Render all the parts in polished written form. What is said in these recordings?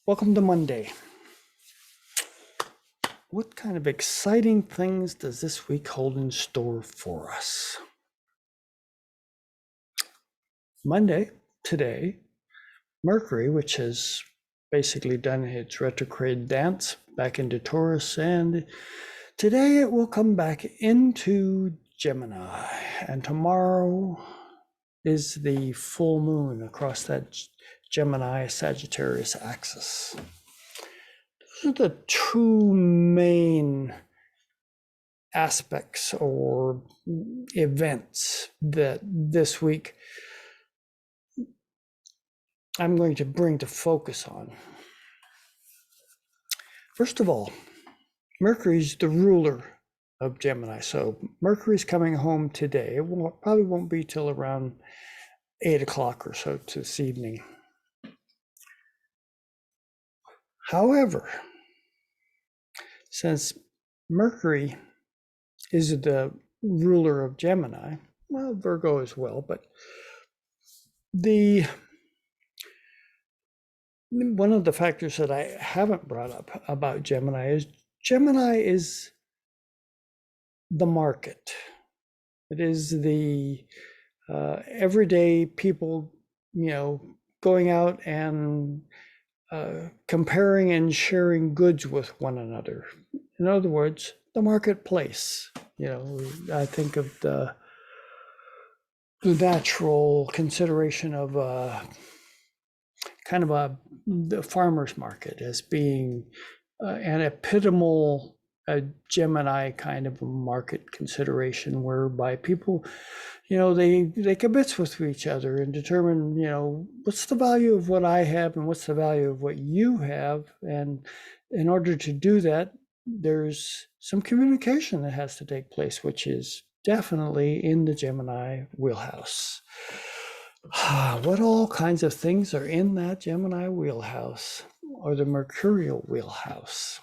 Welcome to Monday. What kind of exciting things does this week hold in store for us? Monday, today, Mercury, which has basically done its retrograde dance back into Taurus, and today it will come back into Gemini, and tomorrow is the full moon across that Gemini Sagittarius axis. Those are the two main aspects or events that this week I'm going to bring to focus on. First of all, Mercury's the ruler of Gemini. So Mercury's coming home today. It probably won't be till around 8 o'clock or so this evening. However, since Mercury is the ruler of Gemini, well, Virgo as well, but one of the factors that I haven't brought up about Gemini is the market. It is the everyday people, going out and comparing and sharing goods with one another. In other words, the marketplace. I think of the natural consideration of the farmer's market as being an epitomal Gemini kind of a market consideration, whereby people, they kibitz with each other and determine, what's the value of what I have and what's the value of what you have. And in order to do that, there's some communication that has to take place, which is definitely in the Gemini wheelhouse. What all kinds of things are in that Gemini wheelhouse, or the Mercurial wheelhouse?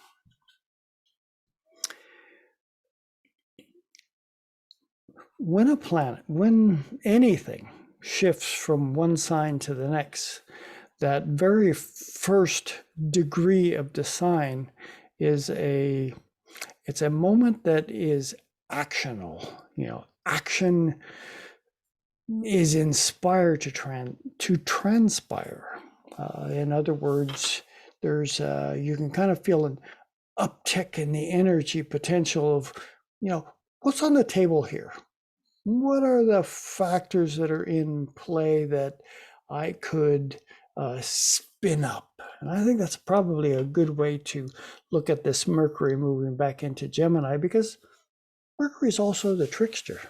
When anything shifts from one sign to the next, that very first degree of the sign is it's a moment that is actional. Action is inspired to transpire. In other words, there's you can kind of feel an uptick in the energy potential of, what's on the table here? What are the factors that are in play that I could spin up? And I think that's probably a good way to look at this Mercury moving back into Gemini, because Mercury is also the trickster.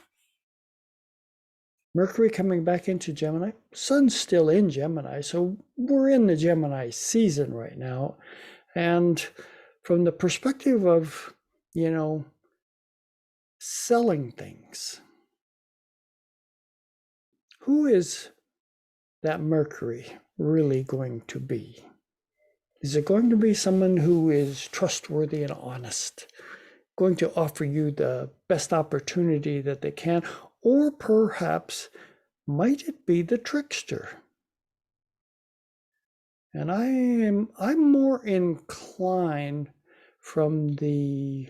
Mercury coming back into Gemini, Sun's still in Gemini, so we're in the Gemini season right now. And from the perspective of, selling things, who is that Mercury really going to be? Is it going to be someone who is trustworthy and honest, going to offer you the best opportunity that they can? Or perhaps might it be the trickster? And I'm more inclined from the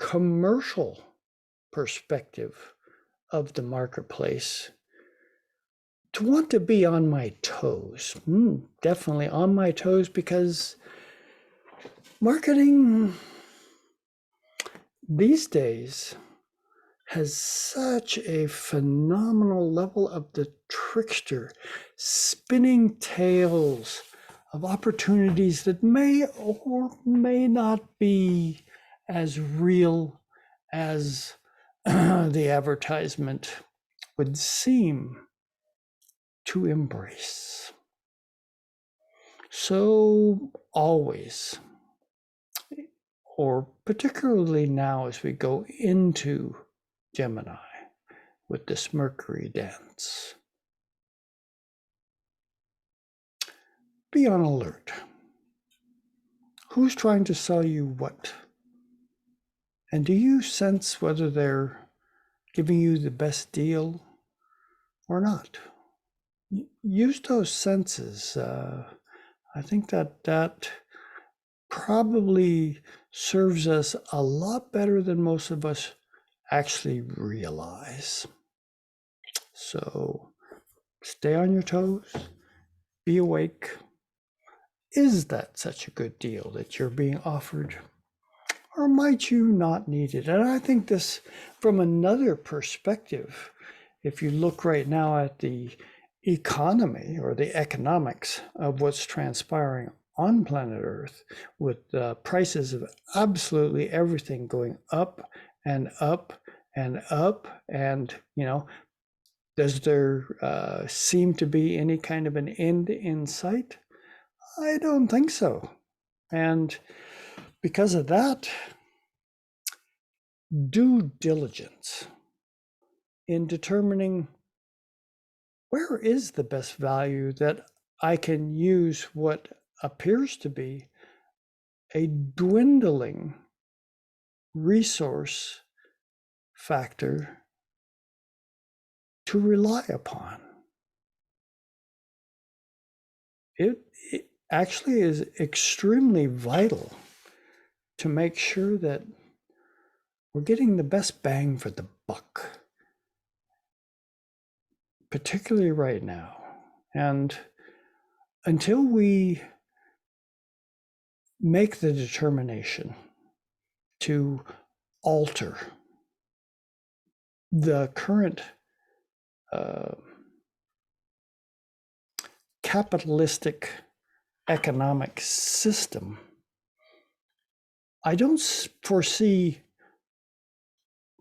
commercial perspective of the marketplace to want to be on my toes. Definitely on my toes, because marketing these days has such a phenomenal level of the trickster, spinning tales of opportunities that may or may not be as real as the advertisement would seem to embrace. So always, or particularly now as we go into Gemini with this Mercury dance, be on alert. Who's trying to sell you what? And do you sense whether they're giving you the best deal or not? Use those senses. I think that probably serves us a lot better than most of us actually realize. So stay on your toes, be awake. Is that such a good deal that you're being offered? Or might you not need it? And I think this from another perspective, if you look right now at the economy or the economics of what's transpiring on planet Earth, with the prices of absolutely everything going up and up and up, and does there seem to be any kind of an end in sight? I don't think so. And because of that, due diligence in determining where is the best value that I can use what appears to be a dwindling resource factor to rely upon. It actually is extremely vital to make sure that we're getting the best bang for the buck, particularly right now. And until we make the determination to alter the current capitalistic economic system, I don't foresee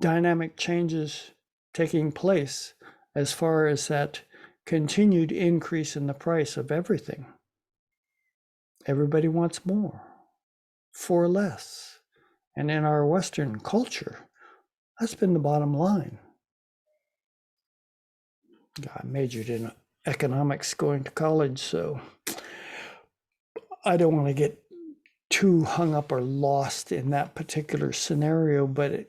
dynamic changes taking place as far as that continued increase in the price of everything. Everybody wants more for less. And in our Western culture, that's been the bottom line. I majored in economics going to college, so I don't want to get too hung up or lost in that particular scenario, but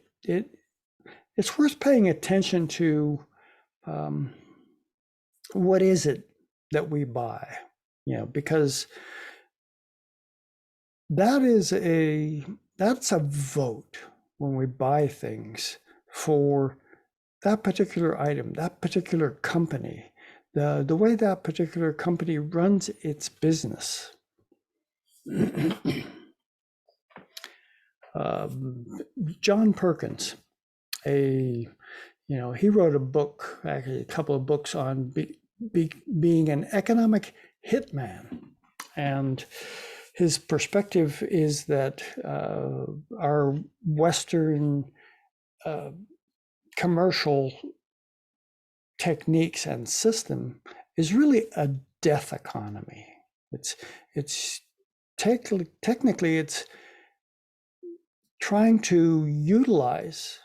it's worth paying attention to what is it that we buy, because that's a vote when we buy things for that particular item, that particular company, the way that particular company runs its business. John Perkins, he wrote a book, actually a couple of books on being an economic hitman. And his perspective is that our Western commercial techniques and system is really a death economy. It's technically it's trying to utilize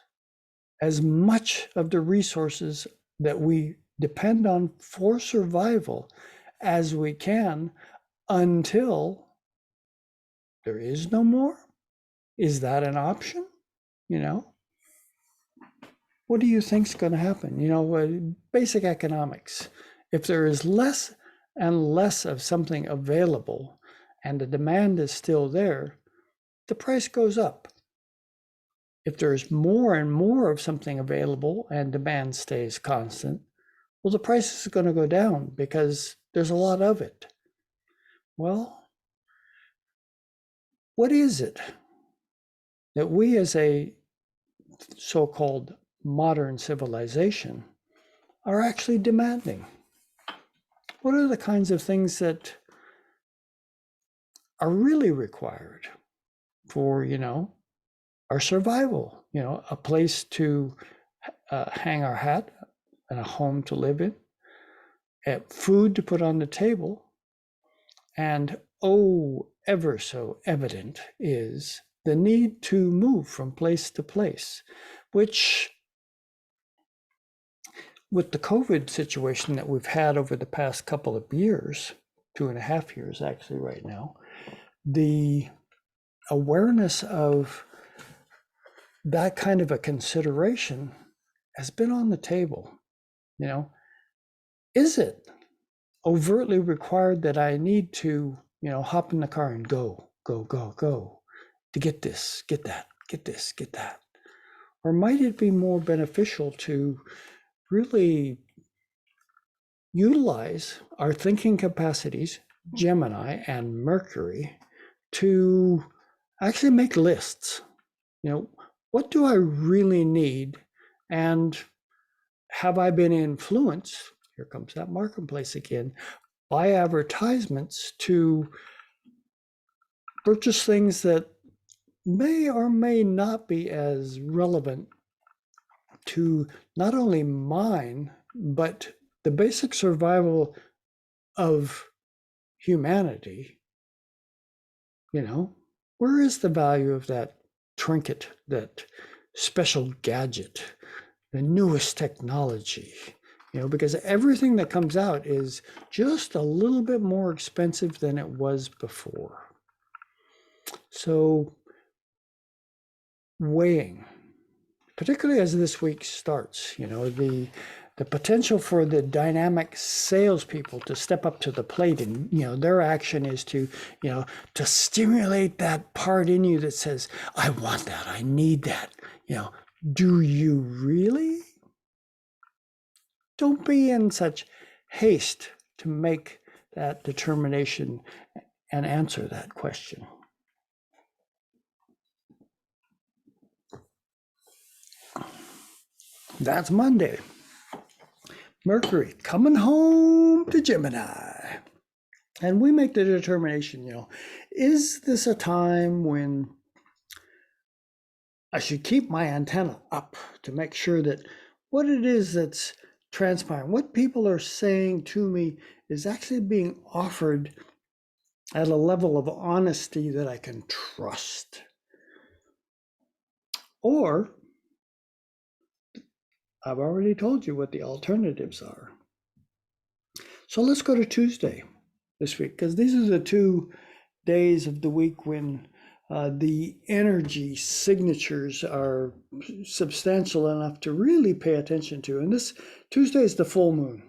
as much of the resources that we depend on for survival as we can until there is no more. Is that an option? What do you think is going to happen? Basic economics. If there is less and less of something available and the demand is still there, the price goes up. If there's more and more of something available and demand stays constant, well, the price is going to go down because there's a lot of it. Well, what is it that we as a so-called modern civilization are actually demanding? What are the kinds of things that are really required for, our survival? A place to hang our hat and a home to live in, food to put on the table, and ever so evident is the need to move from place to place, which with the COVID situation that we've had over the past couple of years, 2.5 years actually right now, the awareness of that kind of a consideration has been on the table. Is it overtly required that I need to hop in the car and go, go, go, go to get this, get that, get this, get that? Or might it be more beneficial to really utilize our thinking capacities, Gemini and Mercury, to actually make lists? What do I really need? And have I been influenced? Here comes that marketplace again, by advertisements to purchase things that may or may not be as relevant to not only mine, but the basic survival of humanity. Where is the value of that trinket, that special gadget, the newest technology? Because everything that comes out is just a little bit more expensive than it was before. So weighing, particularly as this week starts, the potential for the dynamic salespeople to step up to the plate, and their action is to stimulate that part in you that says, I want that, I need that. Do you really? Don't be in such haste to make that determination and answer that question. That's Monday. Mercury coming home to Gemini. And we make the determination, is this a time when I should keep my antenna up to make sure that what it is that's transpiring, what people are saying to me, is actually being offered at a level of honesty that I can trust? Or I've already told you what the alternatives are. So let's go to Tuesday this week, because these are the 2 days of the week when the energy signatures are substantial enough to really pay attention to. And this Tuesday is the full moon.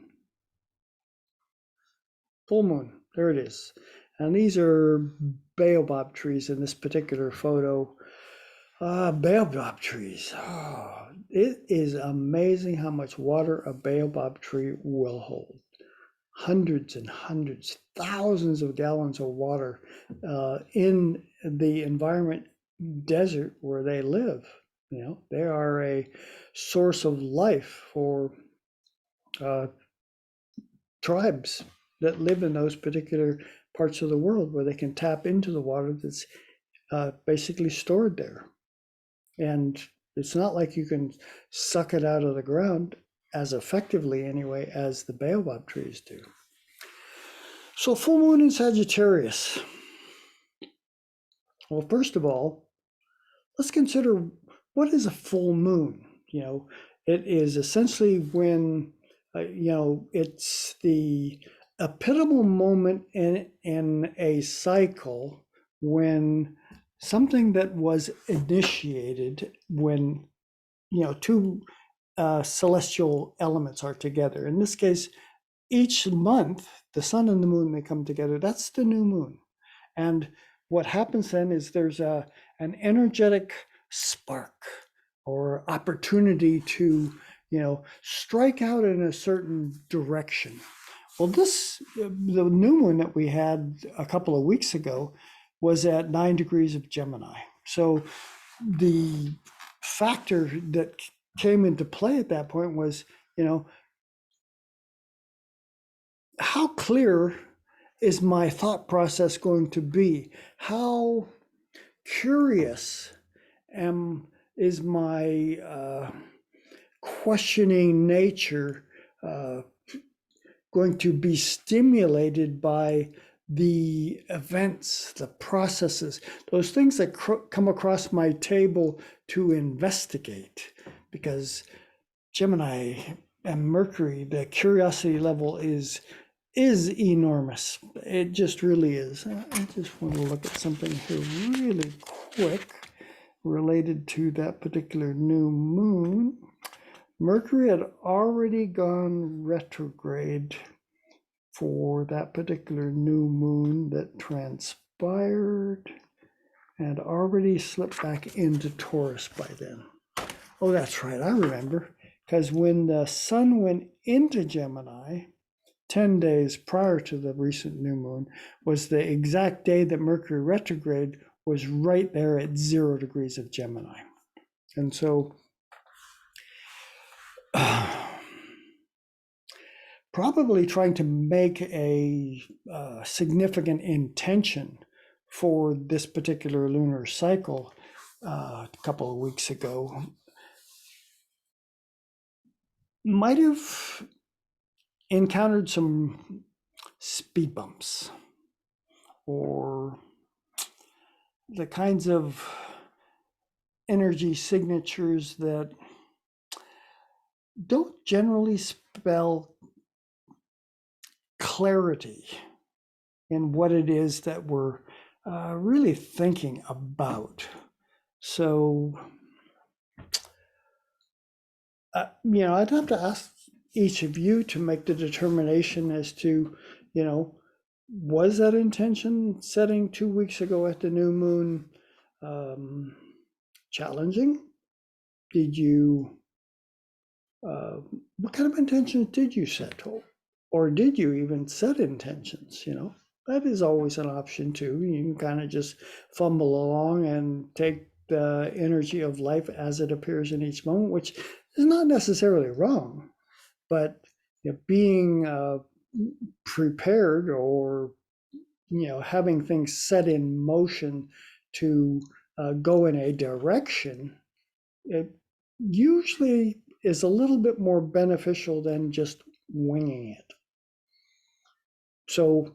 Full moon, there it is. And these are baobab trees in this particular photo. Baobab trees. Oh, it is amazing how much water a baobab tree will hold. Hundreds and hundreds, thousands of gallons of water in the environment desert where they live. They are a source of life for tribes that live in those particular parts of the world where they can tap into the water that's basically stored there. And it's not like you can suck it out of the ground as effectively anyway as the baobab trees do. So full moon in Sagittarius. Well, first of all, let's consider what is a full moon. It is essentially when, it's the epitomal moment in a cycle when something that was initiated, when, 2 celestial elements are together. In this case, each month, the sun and the moon, they come together. That's the new moon. And what happens then is there's an energetic spark or opportunity to, strike out in a certain direction. Well, the new moon that we had a couple of weeks ago was at 9 degrees of Gemini. So the factor that came into play at that point was, how clear is my thought process going to be? How curious is my questioning nature going to be stimulated by the events, the processes, those things that come across my table to investigate? Because Gemini and Mercury, the curiosity level is enormous. It just really is. I just want to look at something here really quick related to that particular new moon. Mercury had already gone retrograde for that particular new moon that transpired and already slipped back into Taurus by then. Oh, that's right, I remember. Because when the sun went into Gemini, 10 days prior to the recent new moon, was the exact day that Mercury retrograde was right there at 0 degrees of Gemini. And so probably trying to make a significant intention for this particular lunar cycle a couple of weeks ago might have encountered some speed bumps or the kinds of energy signatures that don't generally spell clarity in what it is that we're really thinking about. So, I'd have to ask each of you to make the determination as to, was that intention setting 2 weeks ago at the new moon challenging? Did you, what kind of intentions did you set? Or did you even set intentions? That is always an option too. You can kind of just fumble along and take the energy of life as it appears in each moment, which is not necessarily wrong, but being prepared or having things set in motion to go in a direction, it usually is a little bit more beneficial than just winging it. So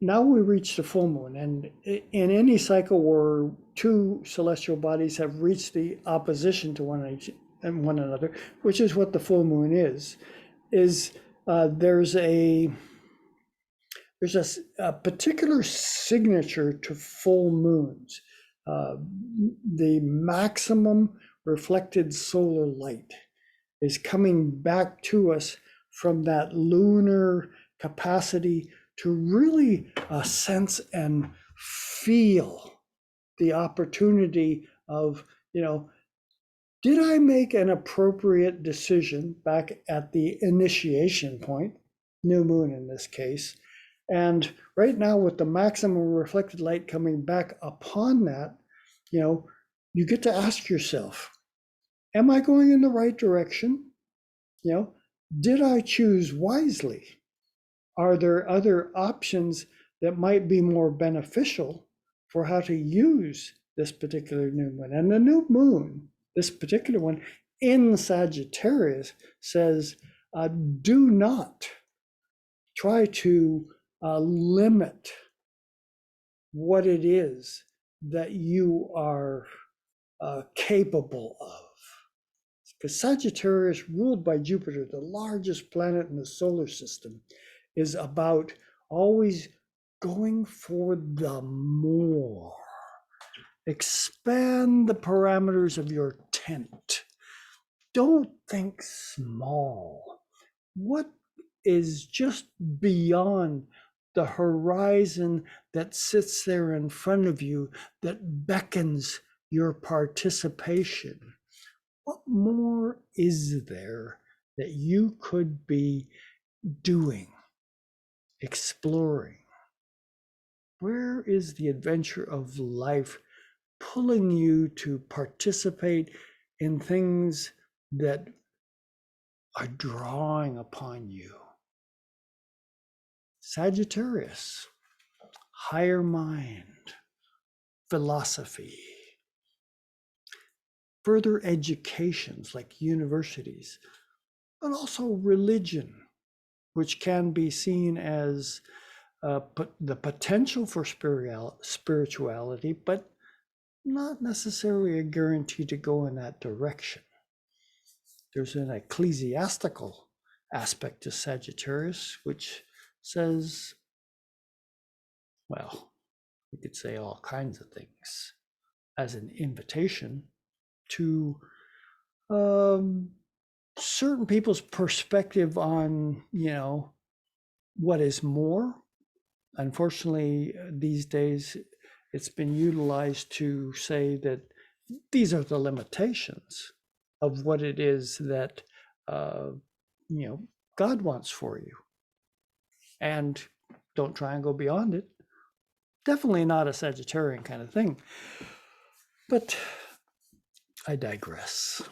now we reach the full moon, and in any cycle where two celestial bodies have reached the opposition to one another, which is what the full moon is there's a particular signature to full moons. The maximum reflected solar light is coming back to us from that lunar capacity to really sense and feel the opportunity of, did I make an appropriate decision back at the initiation point, new moon in this case? And right now, with the maximum reflected light coming back upon that, you get to ask yourself, am I going in the right direction? Did I choose wisely? Are there other options that might be more beneficial for how to use this particular new moon? And the new moon, this particular one in Sagittarius, says, do not try to limit what it is that you are capable of. Because Sagittarius, ruled by Jupiter, the largest planet in the solar system, is about always going for the more. Expand the parameters of your tent. Don't think small. What is just beyond the horizon that sits there in front of you that beckons your participation? What more is there that you could be doing, exploring? Where is the adventure of life pulling you to participate in things that are drawing upon you? Sagittarius, higher mind, philosophy, further educations like universities, but also religion, which can be seen as the potential for spirituality, but not necessarily a guarantee to go in that direction. There's an ecclesiastical aspect to Sagittarius, which says, well, we could say all kinds of things as an invitation to certain people's perspective on, what is more, unfortunately, these days, it's been utilized to say that these are the limitations of what it is that uh, you know God wants for you, and don't try and go beyond it. Definitely not a Sagittarian kind of thing. But I digress.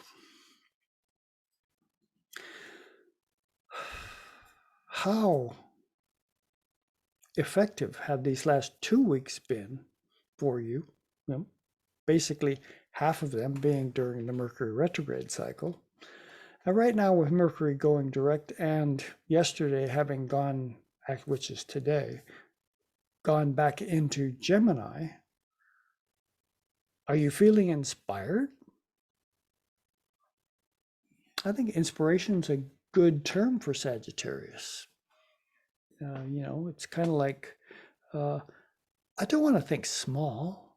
How effective have these last 2 weeks been for you? Well, basically, half of them being during the Mercury retrograde cycle. And right now, with Mercury going direct and yesterday having gone, which is today, gone back into Gemini, are you feeling inspired? I think inspiration is a good term for Sagittarius. It's kind of like uh, I don't want to think small.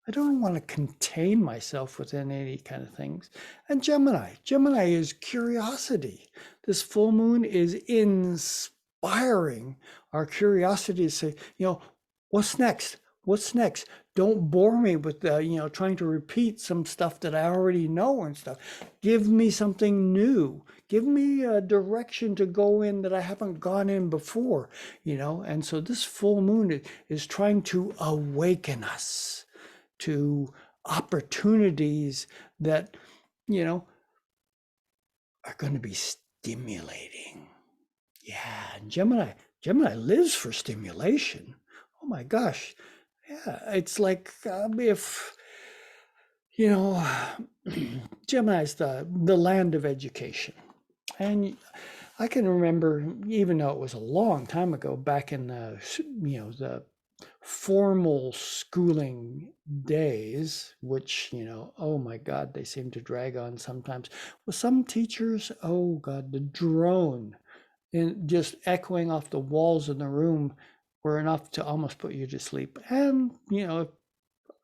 I don't want to contain myself within any kind of things. And Gemini is curiosity. This full moon is inspiring our curiosity to say, what's next? What's next? Don't bore me with trying to repeat some stuff that I already know and stuff. Give me something new. Give me a direction to go in that I haven't gone in before, And so this full moon is trying to awaken us to opportunities that, are going to be stimulating. Yeah, and Gemini lives for stimulation. Oh my gosh. Yeah, it's like if Gemini's the land of education. And I can remember, even though it was a long time ago, back in the formal schooling days, which, oh my God, they seem to drag on sometimes. Well, some teachers, oh God, the drone and just echoing off the walls in the room were enough to almost put you to sleep. And,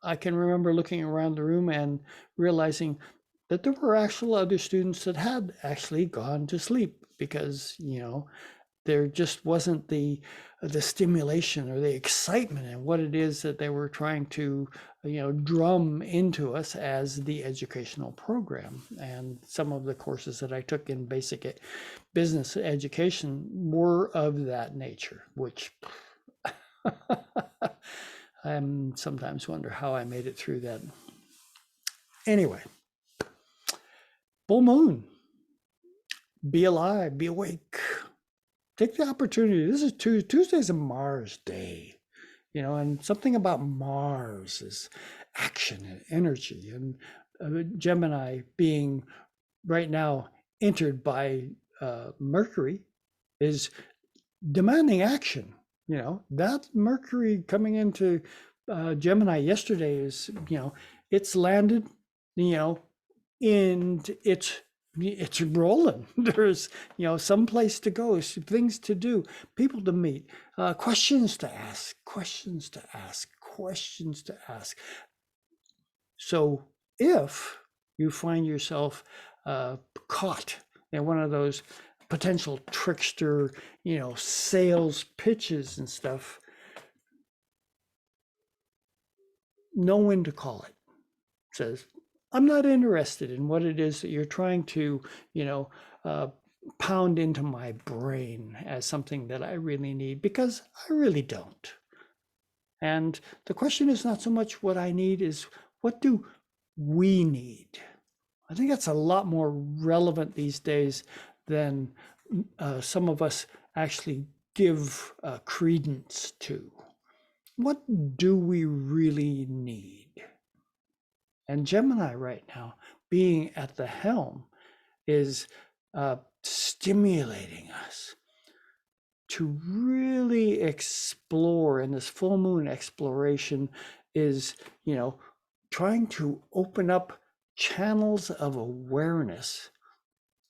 I can remember looking around the room and realizing that there were actual other students that had actually gone to sleep because, there just wasn't the stimulation or the excitement in what it is that they were trying to drum into us as the educational program. And some of the courses that I took in basic business education were of that nature, which I sometimes wonder how I made it through that. Anyway, full moon, be alive, be awake. Take the opportunity. This is Tuesday's a Mars day, and something about Mars is action and energy. And Gemini being right now entered by Mercury is demanding action. That Mercury coming into Gemini yesterday is, it's landed, and it's rolling. There's, some place to go, things to do, people to meet, questions to ask, questions to ask, questions to ask. So if you find yourself caught in one of those potential trickster, sales pitches and stuff, know when to call it. Says, I'm not interested in what it is that you're trying to, pound into my brain as something that I really need, because I really don't. And the question is not so much what I need, is what do we need? I think that's a lot more relevant these days than some of us actually give credence to. What do we really need? And Gemini right now, being at the helm, is stimulating us to really explore. And this full moon exploration is, trying to open up channels of awareness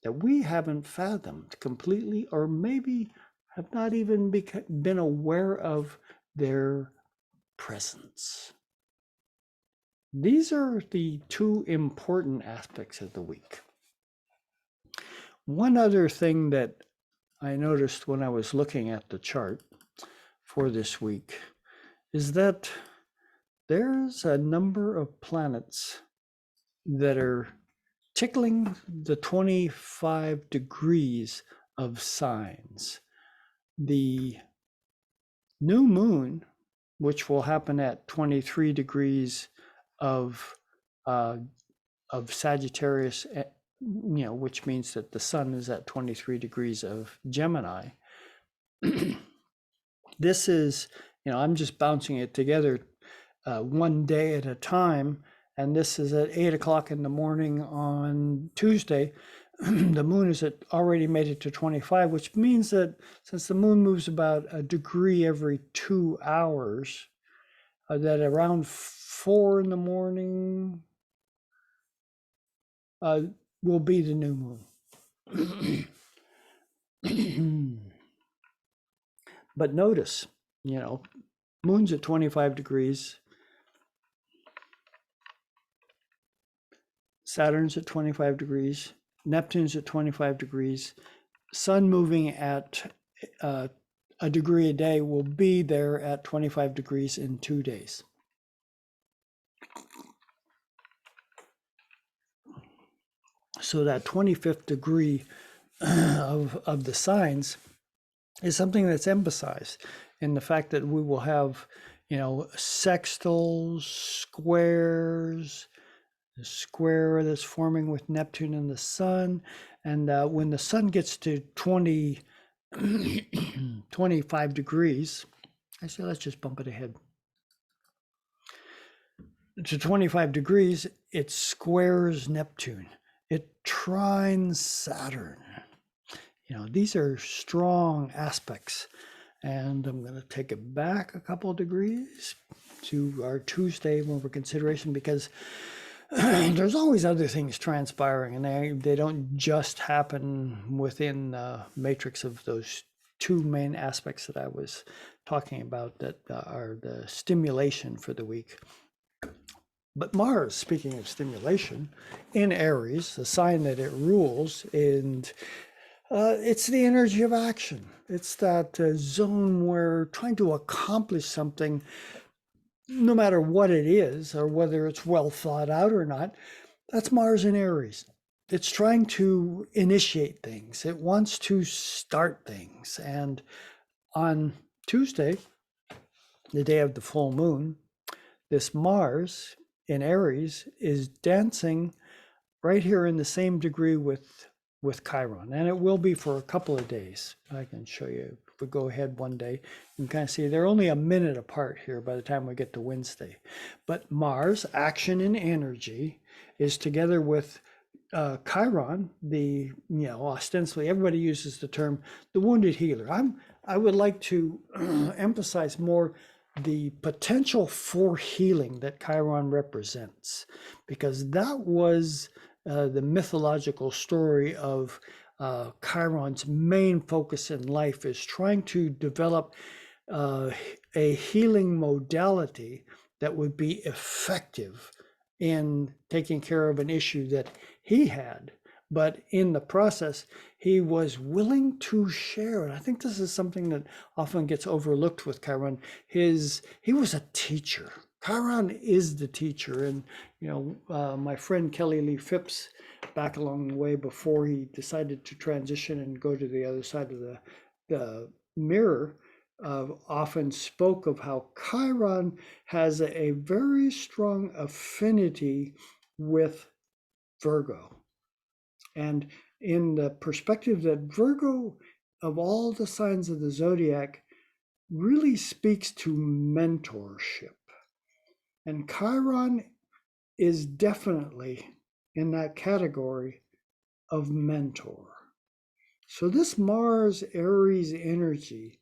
that we haven't fathomed completely, or maybe have not even been aware of their presence. These are the two important aspects of the week. One other thing that I noticed when I was looking at the chart for this week is that there's a number of planets that are tickling the 25 degrees of signs. The new moon, which will happen at 23 degrees of Sagittarius, which means that the sun is at 23 degrees of Gemini. This is, I'm just bouncing it together one day at a time. And this is at 8 o'clock in the morning on Tuesday. The moon is already made it to 25, which means that since the moon moves about a degree every 2 hours, that around 4 in the morning will be the new moon. But notice, moon's at 25 degrees. Saturn's at 25 degrees. Neptune's at 25 degrees. Sun moving at a degree a day will be there at 25 degrees in 2 days. So that 25th degree of the signs is something that's emphasized in the fact that we will have, sextiles, squares, the square that's forming with Neptune and the sun. And when the sun gets to 25 degrees, actually, let's just bump it ahead. To 25 degrees, it squares Neptune. It trines Saturn. These are strong aspects. And I'm going to take it back a couple of degrees to our Tuesday over consideration, because there's always other things transpiring, and they don't just happen within the matrix of those two main aspects that I was talking about that are the stimulation for the week. But Mars, speaking of stimulation, in Aries, the sign that it rules, and it's the energy of action. It's that zone where trying to accomplish something, no matter what it is, or whether it's well thought out or not, that's Mars in Aries. It's trying to initiate things. It wants to start things. And on Tuesday, the day of the full moon, this Mars in Aries is dancing right here in the same degree with Chiron, and it will be for a couple of days. I can show you. If we go ahead one day, you can kind of see they're only a minute apart here by the time we get to Wednesday. But Mars, action and energy, is together with Chiron, the, ostensibly everybody uses the term the wounded healer. I would like to emphasize more the potential for healing that Chiron represents, because that was the mythological story of Chiron's main focus in life, is trying to develop a healing modality that would be effective in taking care of an issue that he had. But in the process, he was willing to share. And I think this is something that often gets overlooked with Chiron. He was a teacher. Chiron is the teacher. And, my friend Kelly Lee Phipps, back along the way before he decided to transition and go to the other side of the mirror, often spoke of how Chiron has a very strong affinity with Virgo. And in the perspective that Virgo, of all the signs of the zodiac, really speaks to mentorship. And Chiron is definitely in that category of mentor. So this Mars Aries energy,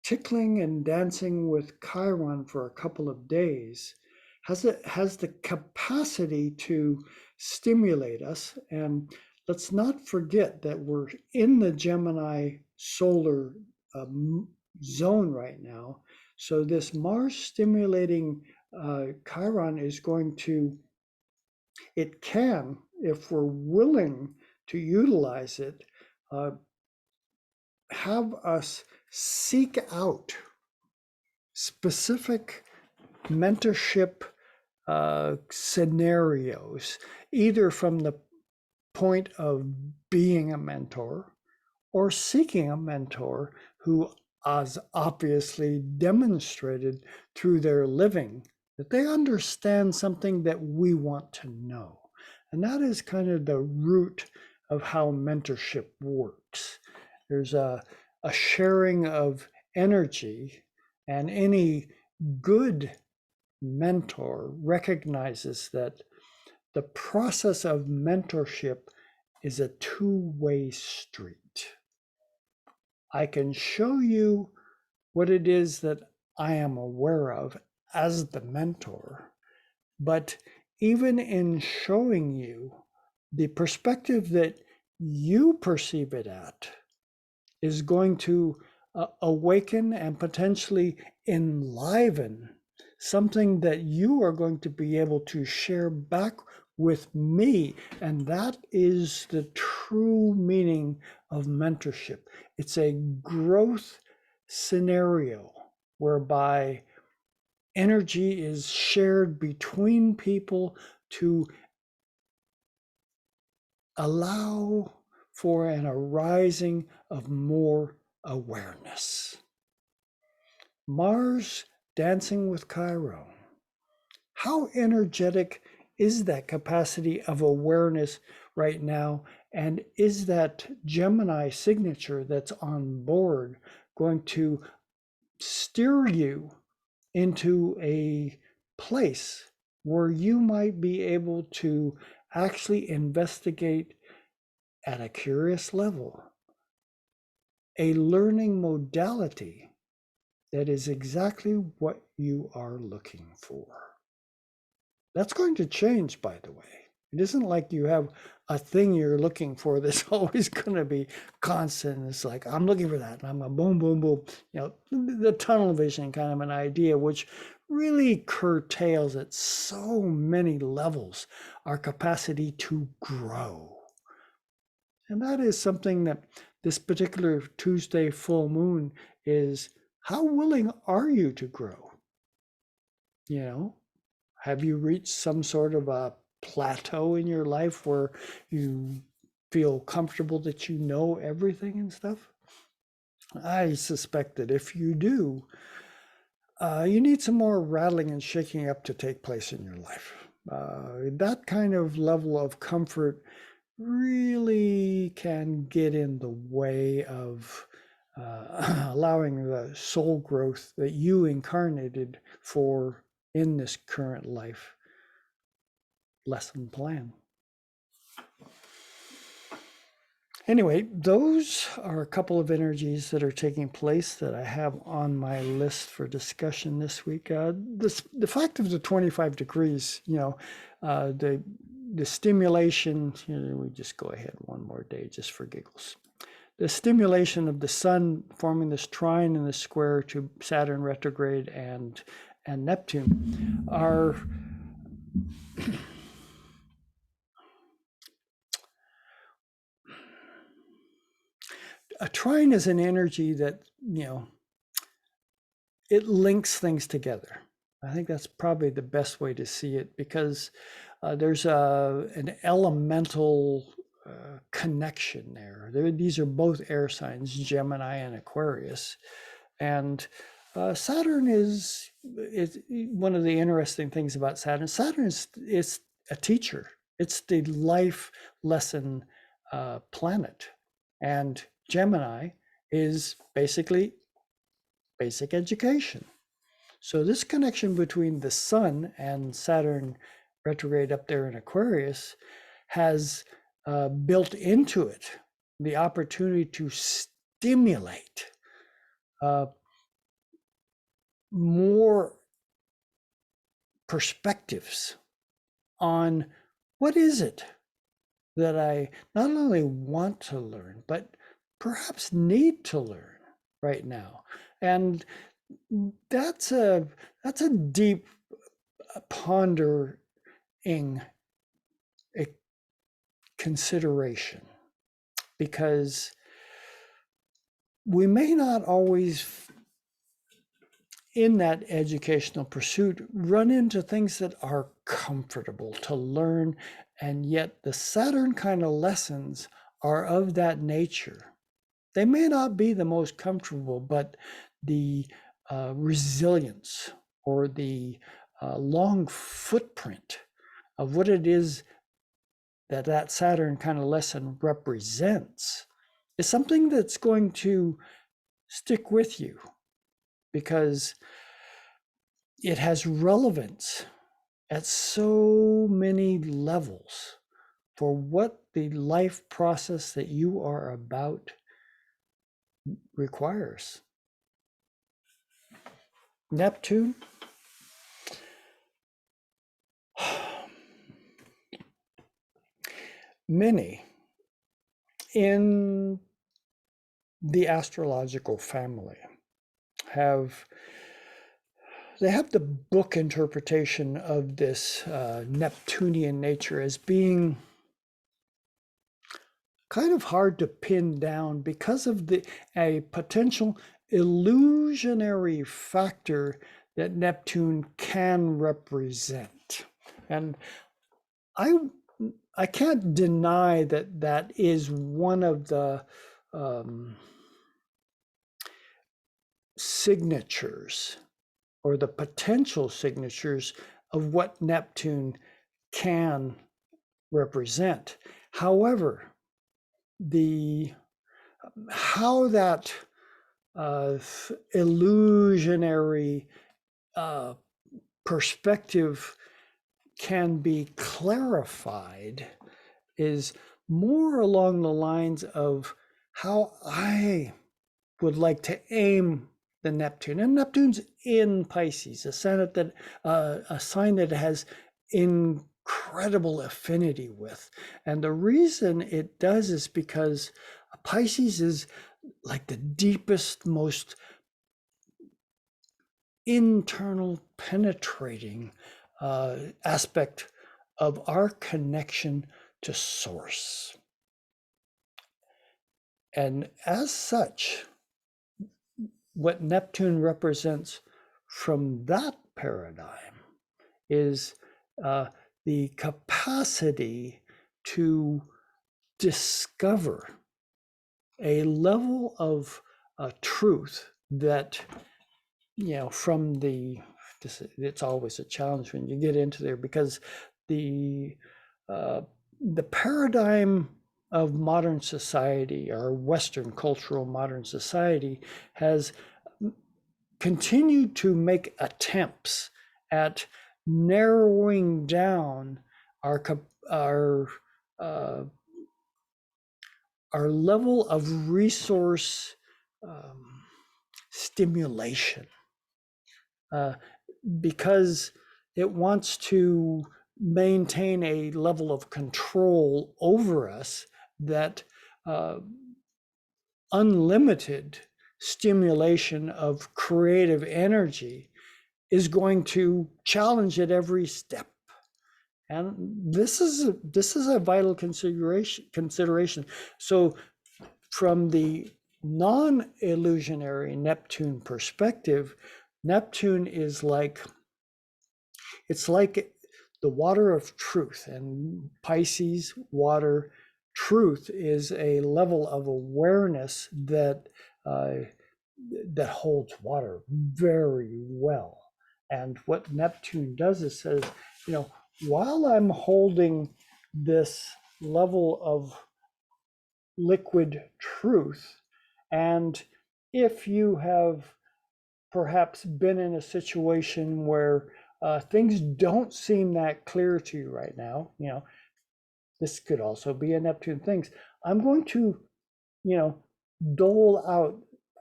tickling and dancing with Chiron for a couple of days, has the capacity to stimulate us. And let's not forget that we're in the Gemini solar zone right now. So this Mars stimulating Chiron is going to, it can, if we're willing to utilize it, have us seek out specific mentorship scenarios, either from the point of being a mentor or seeking a mentor who has obviously demonstrated through their living that they understand something that we want to know. And that is kind of the root of how mentorship works. There's a sharing of energy, and any good mentor recognizes that the process of mentorship is a two-way street. I can show you what it is that I am aware of as the mentor, but even in showing you, the perspective that you perceive it at is going to awaken and potentially enliven something that you are going to be able to share back with me. And that is the true meaning of mentorship. It's a growth scenario whereby energy is shared between people to allow for an arising of more awareness. Mars dancing with Chiron. How energetic is that capacity of awareness right now? And is that Gemini signature that's on board going to steer you into a place where you might be able to actually investigate at a curious level a learning modality that is exactly what you are looking for? That's going to change, by the way. It isn't like you have a thing you're looking for that's always going to be constant. It's like, I'm looking for that. And I'm a boom, boom, boom. You know, the tunnel vision kind of an idea, which really curtails at so many levels our capacity to grow. And that is something that this particular Tuesday full moon is: how willing are you to grow? You know, have you reached some sort of a plateau in your life where you feel comfortable that you know everything and stuff? I suspect that if you do, you need some more rattling and shaking up to take place in your life. That kind of level of comfort really can get in the way of allowing the soul growth that you incarnated for in this current life lesson plan. Anyway, those are a couple of energies that are taking place that I have on my list for discussion this week. The fact of the 25 degrees, the stimulation, we just go ahead one more day just for giggles. The stimulation of the sun forming this trine and this square to Saturn retrograde and Neptune are a trine is an energy that, it links things together. I think that's probably the best way to see it, because there's an elemental connection there. These are both air signs, Gemini and Aquarius. And Saturn is one of the interesting things about Saturn. Saturn is a teacher. It's the life lesson planet. And Gemini is basically basic education. So this connection between the sun and Saturn retrograde up there in Aquarius has built into it the opportunity to stimulate more perspectives on what is it that I not only want to learn, but perhaps need to learn right now. And that's a deep pondering a consideration, because we may not always, in that educational pursuit, run into things that are comfortable to learn, and yet the Saturn kind of lessons are of that nature. They may not be the most comfortable, but the resilience or the long footprint of what it is that Saturn kind of lesson represents is something that's going to stick with you, because it has relevance at so many levels for what the life process that you are about requires. Neptune, many in the astrological family have the book interpretation of this Neptunian nature as being kind of hard to pin down because of a potential illusionary factor that Neptune can represent. And I can't deny that is one of the signatures, or the potential signatures, of what Neptune can represent. However, how that illusionary perspective can be clarified is more along the lines of how I would like to aim the Neptune. And Neptune's in Pisces, a sign that it has incredible affinity with. And the reason it does is because Pisces is like the deepest, most internal, penetrating aspect of our connection to Source. And as such, what Neptune represents from that paradigm is the capacity to discover a level of truth that, from it's always a challenge when you get into there, because the paradigm of modern society, or Western cultural modern society, has continued to make attempts at narrowing down our level of resource stimulation, because it wants to maintain a level of control over us that unlimited stimulation of creative energy is going to challenge at every step. And this is a vital consideration. So from the non-illusionary Neptune perspective, Neptune is like the water of truth, and Pisces water truth is a level of awareness that holds water very well. And what Neptune does is says, while I'm holding this level of liquid truth, and if you have perhaps been in a situation where things don't seem that clear to you right now, this could also be a Neptune thing. I'm going to, dole out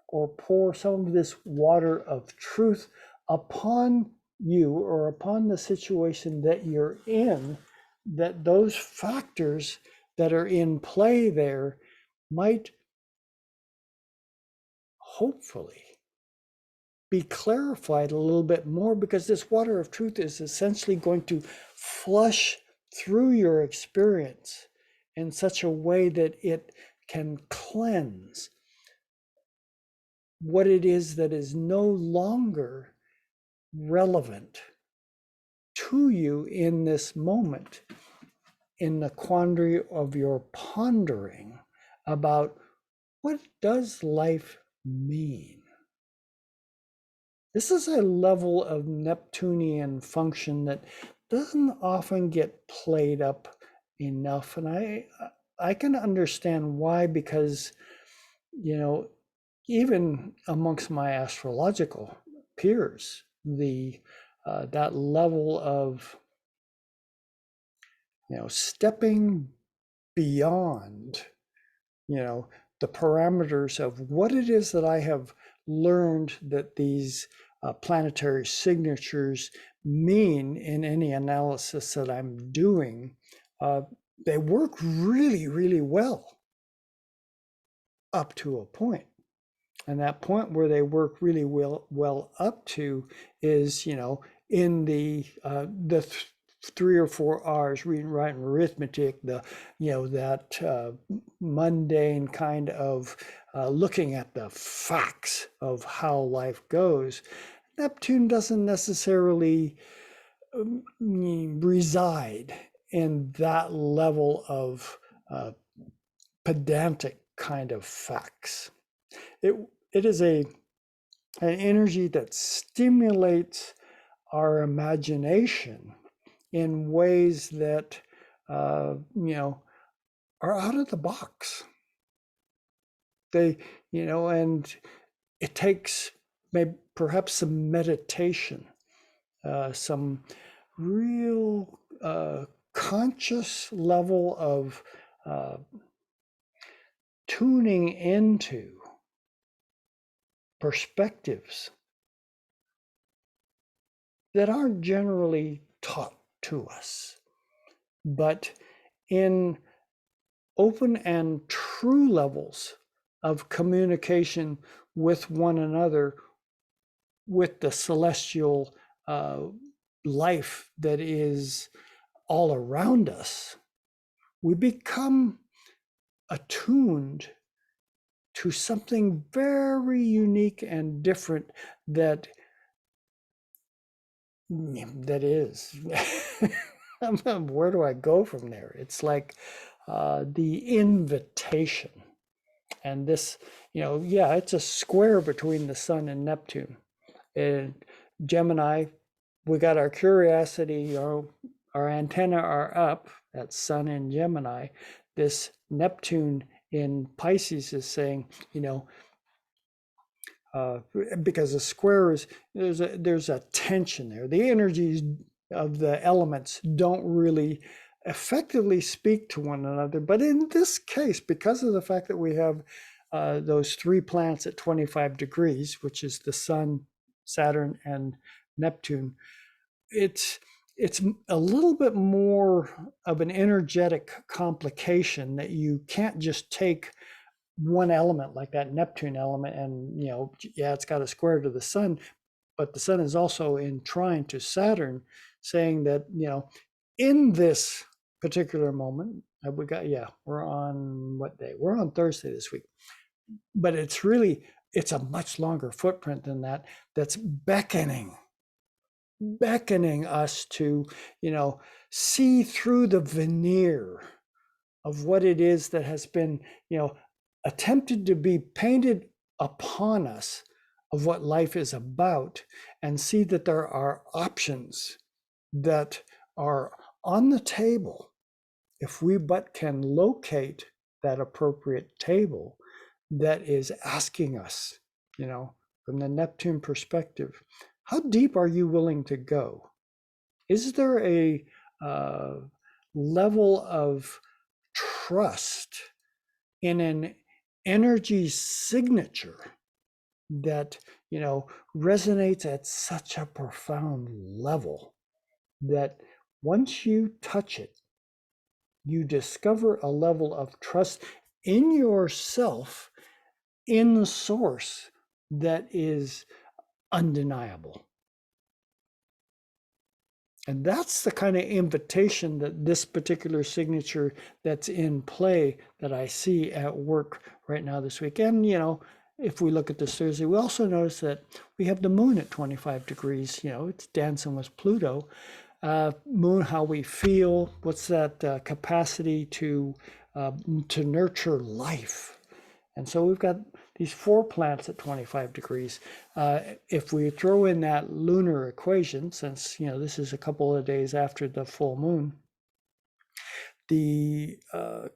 or pour some of this water of truth upon you, or upon the situation that you're in, that those factors that are in play there might hopefully be clarified a little bit more, because this water of truth is essentially going to flush through your experience in such a way that it can cleanse what it is that is no longer relevant to you in this moment, in the quandary of your pondering about what does life mean? This is a level of Neptunian function that doesn't often get played up enough. And I can understand why, because, you know, even amongst my astrological peers, that level of, stepping beyond, the parameters of what it is that I have learned that these planetary signatures mean in any analysis that I'm doing. They work really, really well up to a point. And that point where they work really well up to is, in the 3 or 4 R's, reading, writing, arithmetic, that mundane kind of looking at the facts of how life goes. Neptune doesn't necessarily reside in that level of pedantic kind of facts. It is an energy that stimulates our imagination in ways that are out of the box. They, and it takes maybe perhaps some meditation, some real conscious level of tuning into perspectives that aren't generally taught to us, but in open and true levels of communication with one another, with the celestial life that is all around us, we become attuned to something very unique and different that is. Where do I go from there? It's like the invitation. And this, it's a square between the sun and Neptune. And Gemini, we got our curiosity, our antenna are up, that's sun in Gemini. This Neptune in Pisces is saying, because the square is, there's a tension there. The energies of the elements don't really effectively speak to one another. But in this case, because of the fact that we have those 3 planets at 25 degrees, which is the sun, Saturn, and Neptune, it's a little bit more of an energetic complication that you can't just take one element like that Neptune element and, it's got a square to the sun, but the sun is also in trine to Saturn, saying that, in this particular moment, we're on what day? We're on Thursday this week. But it's a much longer footprint than that, that's beckoning us to, see through the veneer of what it is that has been, attempted to be painted upon us of what life is about, and see that there are options that are on the table if we but can locate that appropriate table that is asking us, from the Neptune perspective, how deep are you willing to go? Is there a level of trust in an energy signature that, resonates at such a profound level that once you touch it, you discover a level of trust in yourself, in the source, that is undeniable. And that's the kind of invitation that this particular signature that's in play that I see at work right now this week. And, if we look at this Thursday, we also notice that we have the moon at 25 degrees. It's dancing with Pluto. Moon, how we feel, what's that capacity to nurture life. And so we've got these 4 planets at 25 degrees. If we throw in that lunar equation, since this is a couple of days after the full moon, the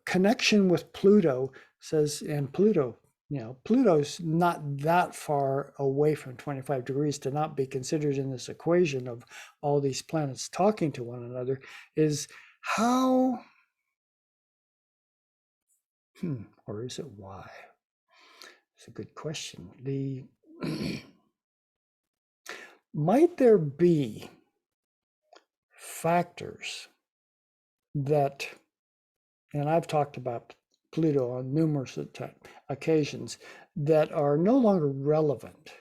connection with Pluto says, and Pluto's not that far away from 25 degrees to not be considered in this equation of all these planets talking to one another, is how, or is it why? It's a good question. Might there be factors that, and I've talked about Pluto on numerous occasions, that are no longer relevant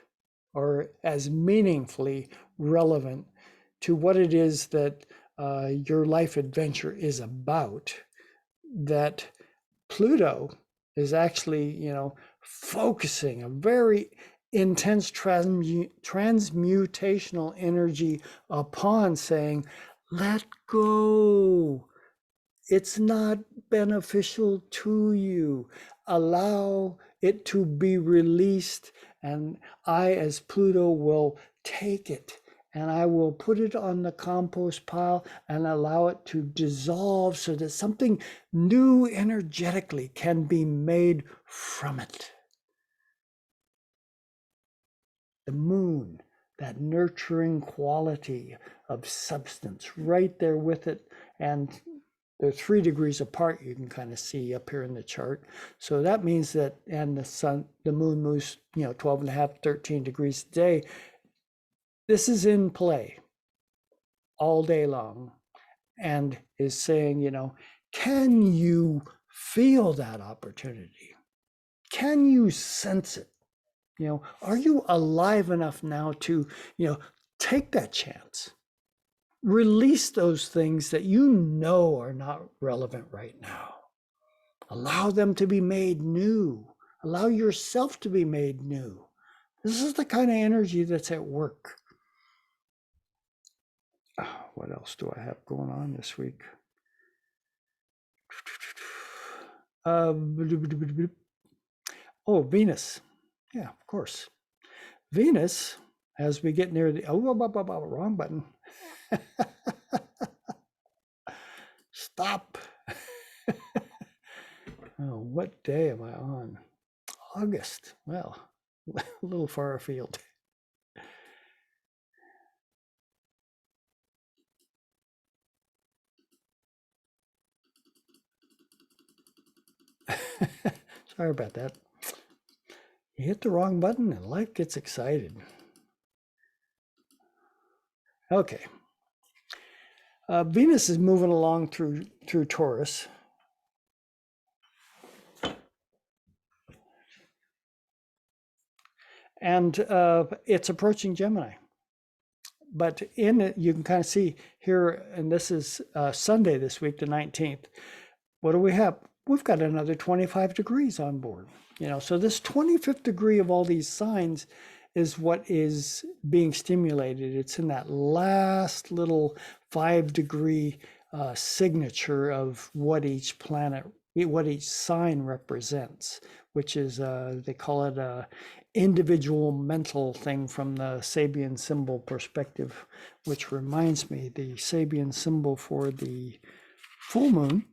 or as meaningfully relevant to what it is that your life adventure is about, that Pluto is actually, focusing a very intense transmutational energy upon saying, let go. It's not beneficial to you. Allow it to be released, and I, as Pluto, will take it and I will put it on the compost pile and allow it to dissolve so that something new energetically can be made from it. The moon, that nurturing quality of substance right there with it. And they're 3 degrees apart, you can kind of see up here in the chart. So that means that, and the moon moves, 12 and a half, 13 degrees a day. This is in play all day long and is saying, can you feel that opportunity? Can you sense it? Are you alive enough now to, take that chance? Release those things that are not relevant right now. Allow them to be made new. Allow yourself to be made new. This is the kind of energy that's at work. What else do I have going on this week? Venus. Yeah, of course. Venus, as we get near the, wrong button. Stop. What day am I on? August. Well, a little far afield. Sorry about that. You hit the wrong button and life gets excited. Okay. Venus is moving along through Taurus. And it's approaching Gemini. But in it, you can kind of see here, and this is Sunday this week, the 19th. What do we have? We've got another 25 degrees on board. So this 25th degree of all these signs is what is being stimulated. It's in that last little 5-degree signature of what each sign represents, which is, they call it a individual mental thing from the Sabian symbol perspective, which reminds me, the Sabian symbol for the full moon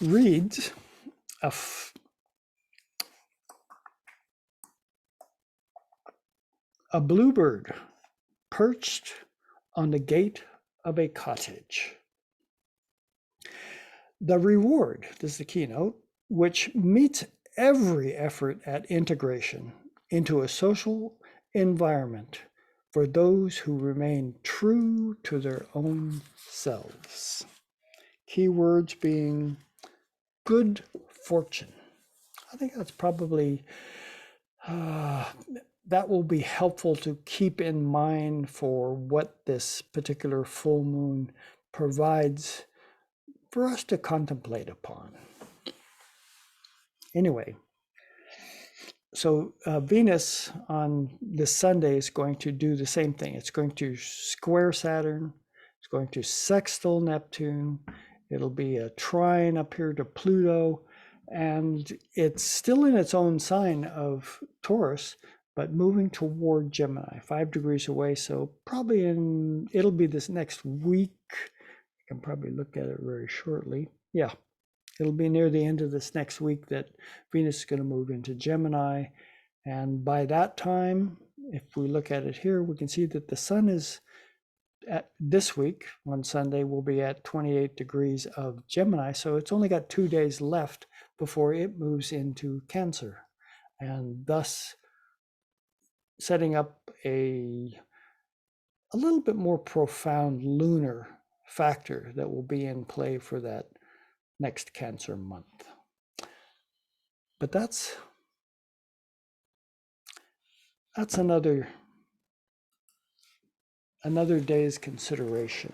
reads a bluebird perched on the gate of a cottage. The reward, this is the keynote, which meets every effort at integration into a social environment for those who remain true to their own selves. Keywords being good fortune. I think that's probably, that will be helpful to keep in mind for what this particular full moon provides for us to contemplate upon. Anyway, so Venus on this Sunday is going to do the same thing. It's going to square Saturn. It's going to sextile Neptune. It'll be a trine up here to Pluto. And it's still in its own sign of Taurus, but moving toward Gemini, 5 degrees away. So probably it'll be this next week. I can probably look at it very shortly. Yeah, it'll be near the end of this next week that Venus is going to move into Gemini. And by that time, if we look at it here, we can see that the sun is at this week on Sunday will be at 28 degrees of Gemini. So it's only got 2 days left before it moves into Cancer, and thus setting up a little bit more profound lunar factor that will be in play for that next Cancer month. But that's another day's consideration.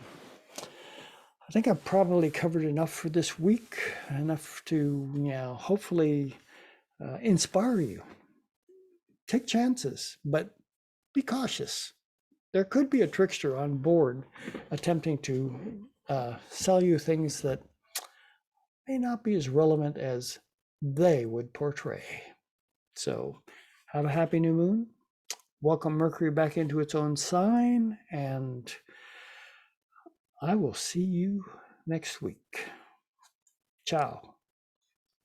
I think I've probably covered enough for this week, enough to hopefully inspire you. Take chances, but be cautious. There could be a trickster on board attempting to sell you things that may not be as relevant as they would portray. So have a happy new moon. Welcome Mercury back into its own sign, and I will see you next week. Ciao.